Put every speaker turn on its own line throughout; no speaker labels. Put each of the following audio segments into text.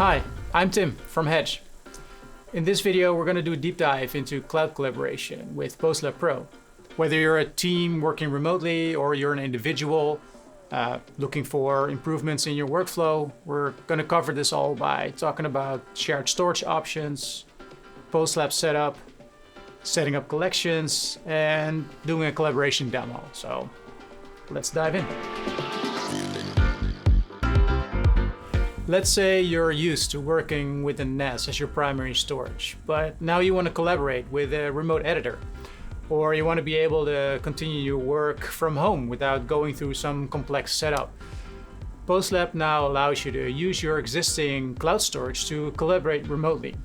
Hi, I'm Tim from Hedge. In this video, we're going to do a deep dive into cloud collaboration with PostLab Pro. Whether you're a team working remotely or you're an individual looking for improvements in your workflow, we're going to cover this all by talking about shared storage options, PostLab setup, setting up collections, and doing a collaboration demo. So let's dive in. Let's say you're used to working with a NAS as your primary storage, but now you want to collaborate with a remote editor, or you want to be able to continue your work from home without going through some complex setup. PostLab now allows you to use your existing cloud storage to collaborate remotely.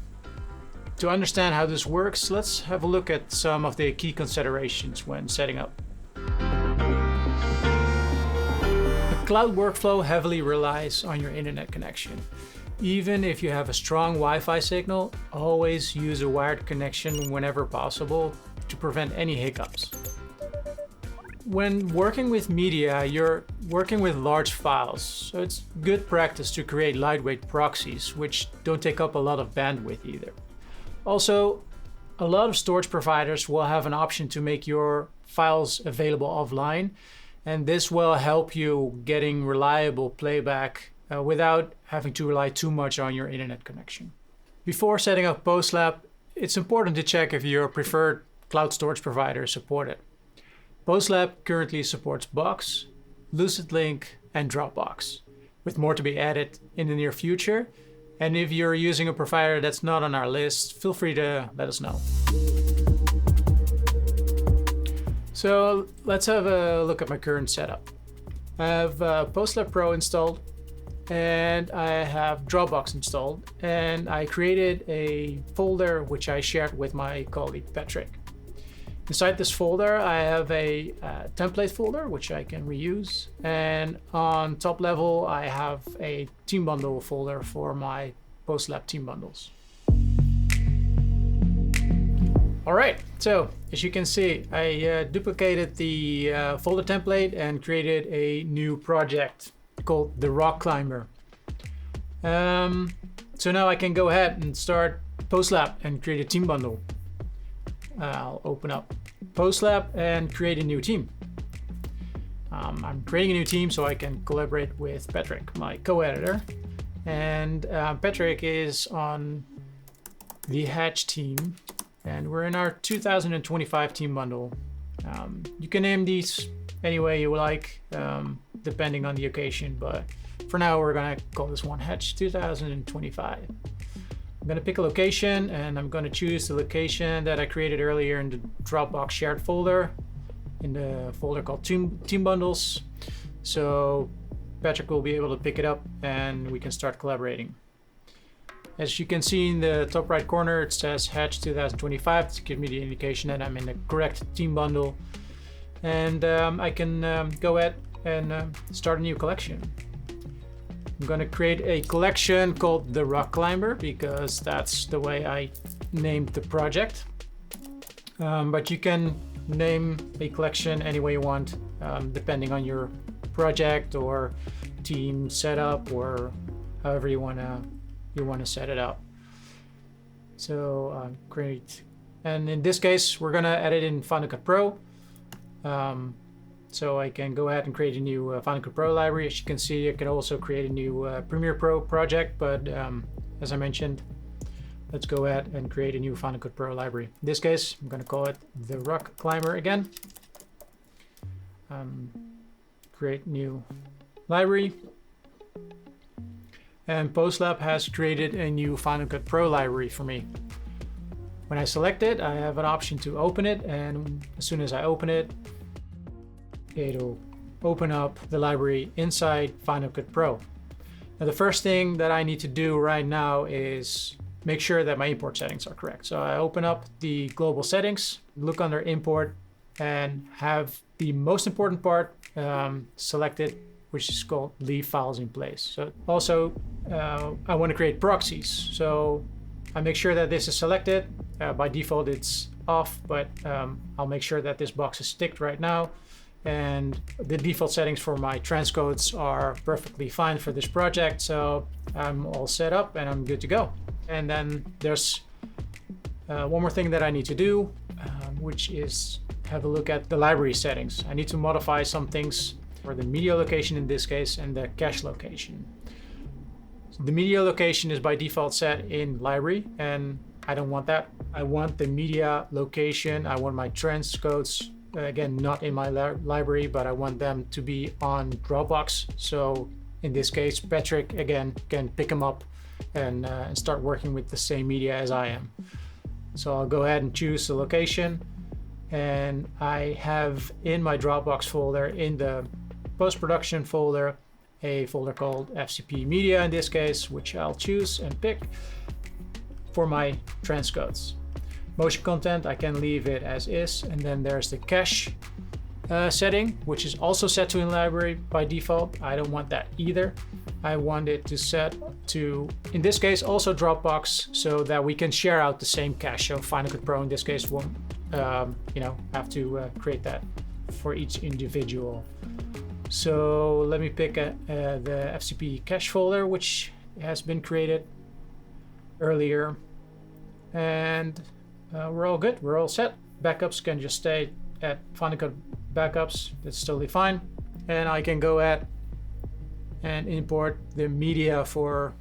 To understand how this works, let's have a look at some of the key considerations when setting up. Cloud workflow heavily relies on your internet connection. Even if you have a strong Wi-Fi signal, always use a wired connection whenever possible to prevent any hiccups. When working with media, you're working with large files, so it's good practice to create lightweight proxies, which don't take up a lot of bandwidth either. Also, a lot of storage providers will have an option to make your files available offline, and this will help you getting reliable playback without having to rely too much on your internet connection. Before setting up PostLab, it's important to check if your preferred cloud storage provider is supported. PostLab currently supports Box, LucidLink, and Dropbox, with more to be added in the near future. And if you're using a provider that's not on our list, feel free to let us know. So let's have a look at my current setup. I have PostLab Pro installed, and I have Dropbox installed, and I created a folder which I shared with my colleague Patrick. Inside this folder, I have a template folder which I can reuse, and on top level, I have a team bundle folder for my PostLab team bundles. All right, so as you can see, I duplicated the folder template and created a new project called the Rock Climber. So now I can go ahead and start PostLab and create a team bundle. I'll open up PostLab and create a new team. I'm creating a new team so I can collaborate with Patrick, my co-editor. And Patrick is on the Hatch team. And we're in our 2025 team bundle. You can name these any way you like, depending on the occasion, but for now we're gonna call this one Hatch 2025. I'm gonna pick a location, and I'm gonna choose the location that I created earlier in the Dropbox shared folder, in the folder called Team Bundles. So Patrick will be able to pick it up and we can start collaborating. As you can see in the top right corner, it says Hatch 2025 to give me the indication that I'm in the correct team bundle. And I can go ahead and start a new collection. I'm going to create a collection called the Rock Climber because that's the way I named the project. But you can name a collection any way you want, depending on your project or team setup or however you want to set it up. So great. And in this case, we're gonna edit in Final Cut Pro. So I can go ahead and create a new Final Cut Pro library. As you can see, I can also create a new Premiere Pro project, but as I mentioned, let's go ahead and create a new Final Cut Pro library. In this case, I'm gonna call it the Rock Climber again. Create new library. And PostLab has created a new Final Cut Pro library for me. When I select it, I have an option to open it, and as soon as I open it, it'll open up the library inside Final Cut Pro. Now the first thing that I need to do right now is make sure that my import settings are correct. So I open up the global settings, look under import, and have the most important part selected, which is called leave files in place. So also I want to create proxies. So I make sure that this is selected. By default it's off, but I'll make sure that this box is ticked right now. and the default settings for my transcodes are perfectly fine for this project. So I'm all set up and I'm good to go. And then there's one more thing that I need to do, which is have a look at the library settings. I need to modify some things for the media location in this case and the cache location. So the media location is by default set in library, and I don't want that. I want the media location. I want my transcodes, again, not in my library, but I want them to be on Dropbox. So in this case, Patrick, again, can pick them up and start working with the same media as I am. So I'll go ahead and choose the location. And I have in my Dropbox folder, in the post-production folder, a folder called FCP Media in this case, which I'll choose and pick for my transcodes. Motion content, I can leave it as is. And then there's the cache setting, which is also set to in library by default. I don't want that either. I want it to set to, in this case, also Dropbox, so that we can share out the same cache. So Final Cut Pro in this case won't have to create that for each individual. So let me pick the FCP cache folder, which has been created earlier, and we're all good. We're all set. Backups can just stay at Final Cut backups. That's totally fine. And I can go ahead and import the media for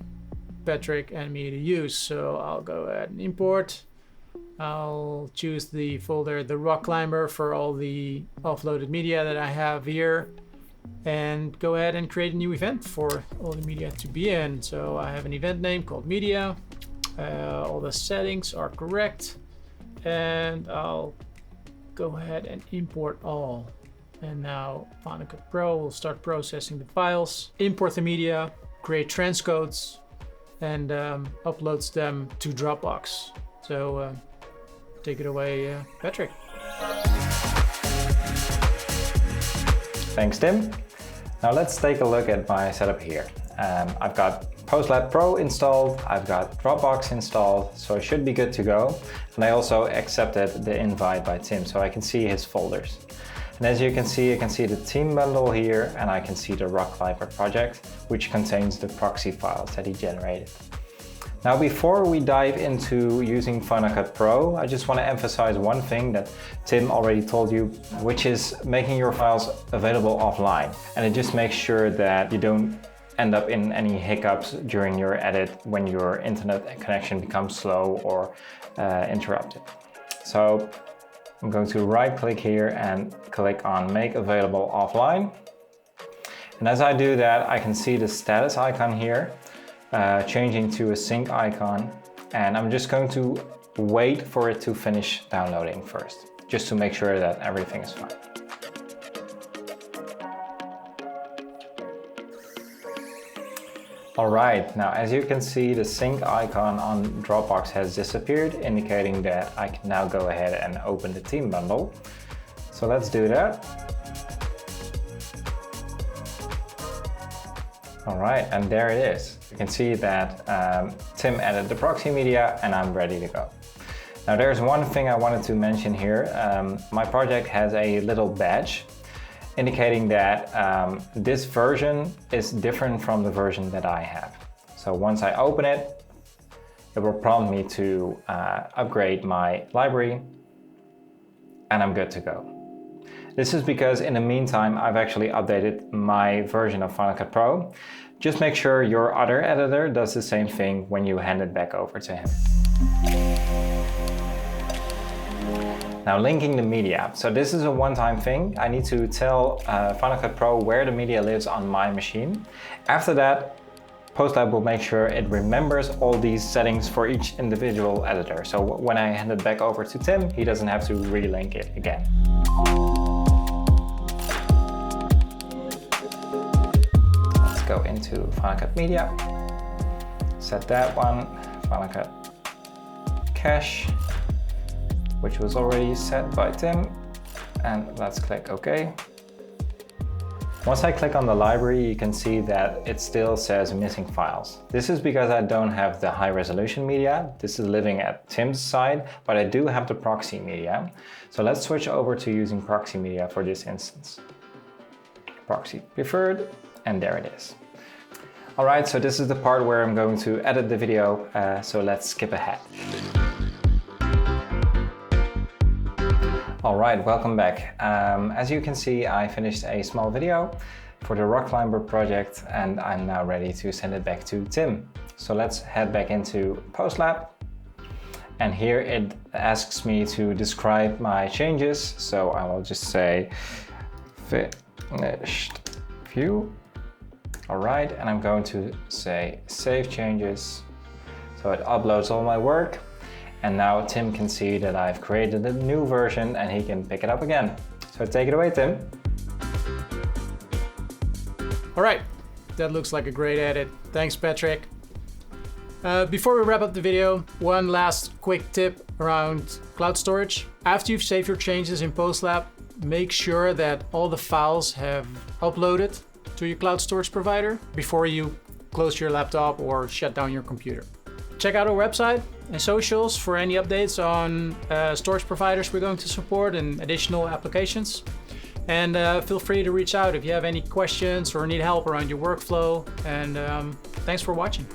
Patrick and me to use. So I'll go ahead and import. I'll choose the folder, the Rock Climber, for all the offloaded media that I have here, and go ahead and create a new event for all the media to be in. So I have an event name called media. All the settings are correct, and I'll go ahead and import all. And now Final Cut Pro will start processing the files, import the media, create transcodes, and uploads them to Dropbox. So take it away, Patrick.
Thanks, Tim. Now let's take a look at my setup here. I've got PostLab Pro installed, I've got Dropbox installed, so I should be good to go. And I also accepted the invite by Tim, so I can see his folders. And as you can see, I can see the team bundle here, and I can see the Rock Climber project, which contains the proxy files that he generated. Now, before we dive into using Final Cut Pro, I just want to emphasize one thing that Tim already told you, which is making your files available offline. And it just makes sure that you don't end up in any hiccups during your edit when your internet connection becomes slow or interrupted. So I'm going to right click here and click on Make Available Offline. And as I do that, I can see the status icon here changing to a sync icon. And I'm just going to wait for it to finish downloading first, just to make sure that everything is fine. All right, now as you can see, the sync icon on Dropbox has disappeared, indicating that I can now go ahead and open the team bundle. So let's do that. All right, and there it is. You can see that Tim added the proxy media and I'm ready to go. Now there's one thing I wanted to mention here. My project has a little badge indicating that this version is different from the version that I have. So once I open it, it will prompt me to upgrade my library, and I'm good to go. This is because in the meantime, I've actually updated my version of Final Cut Pro. Just make sure your other editor does the same thing when you hand it back over to him. Now, linking the media. So this is a one-time thing. I need to tell Final Cut Pro where the media lives on my machine. After that, PostLab will make sure it remembers all these settings for each individual editor. So when I hand it back over to Tim, he doesn't have to relink it again. Let's go into Final Cut Media. Set that one, Final Cut Cache, which was already set by Tim, and let's click OK. Once I click on the library, you can see that it still says missing files. This is because I don't have the high resolution media. This is living at Tim's side, but I do have the proxy media. So let's switch over to using proxy media for this instance. proxy preferred, and there it is. All right, so this is the part where I'm going to edit the video, so let's skip ahead. All right, welcome back. As you can see, I finished a small video for the rock climber project, and I'm now ready to send it back to Tim. So let's head back into PostLab. And here it asks me to describe my changes. So I will just say finished view. All right, and I'm going to say save changes. So it uploads all my work. And now Tim can see that I've created a new version and he can pick it up again. So take it away, Tim.
All right, that looks like a great edit. Thanks, Patrick. Before we wrap up the video, one last quick tip around cloud storage. After you've saved your changes in PostLab, make sure that all the files have uploaded to your cloud storage provider before you close your laptop or shut down your computer. Check out our website and socials for any updates on storage providers we're going to support and additional applications. And feel free to reach out if you have any questions or need help around your workflow. And thanks for watching.